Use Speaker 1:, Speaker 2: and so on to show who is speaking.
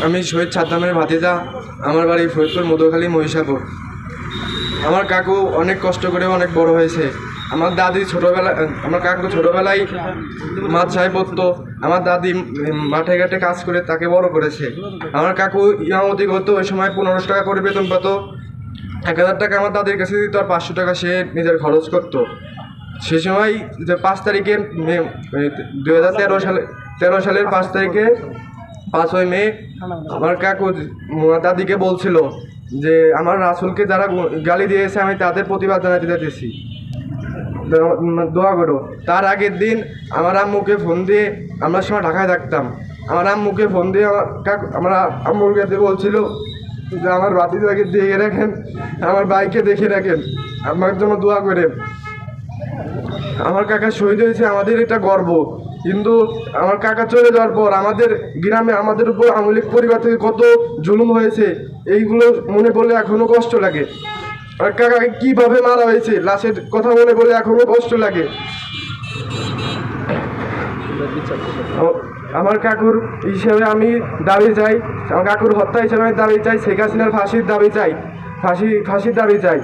Speaker 1: আমি শহীদ সাদ্দামের ভাতিজা। আমার বাড়ি ফরিদপুর মধুখালী মহিষাপুর। আমার কাকু অনেক কষ্ট করে অনেক বড় হয়েছে। আমার দাদি আমার কাকু ছোটোবেলায় মাদ্রাসায় পড়তো। আমার দাদি মাঠে ঘাটে কাজ করে তাকে বড় করেছে। আমার কাকু ইমামতি করতো, ওই সময় 1500 টাকা করে বেতন পেত। 1000 টাকা আমার দাদির কাছে দিত, আর 500 টাকা সে নিজের খরচ করতো। সে সময় যে 5 তারিখে 2013 সালের 5 তারিখে 5ই মে আমার কাকু দাদিকে বলছিল যে আমার রাসূলকে যারা গালি দিয়েছে আমি তাদের প্রতিবাদ জানাতে যাচ্ছি, দোয়া করো। তার আগের দিন আমার আম্মুকে ফোন দিয়ে, আমরা সময় ঢাকায় থাকতাম, আমার আম্মুকে ফোন দিয়ে আমার আম্মুর কাছে বলছিল যে আমার ভাতিজাকে দেখে রাখেন, আমার ভাইকে দেখে রাখেন, আমার জন্য দোয়া করে। আমার কাকা শহীদ হয়েছে, আমাদের এটা গর্ব। কিন্তু আমার কাকা চলে যাওয়ার পর আমাদের গ্রামে আমাদের উপর আওয়ামী লীগ পরিবার থেকে কত জুলুম হয়েছে, এইগুলো মনে পড়লে এখনো কষ্ট লাগে। আর কাকাকে কীভাবে মারা হয়েছে, লাশের কথা মনে পড়লে এখনো কষ্ট লাগে। আমার কাকুর হিসেবে আমি দাবি চাই, আমার কাকুর হত্যা হিসেবে আমি দাবি চাই, শেখ হাসিনার ফাঁসির দাবি চাই, ফাঁসির দাবি চাই।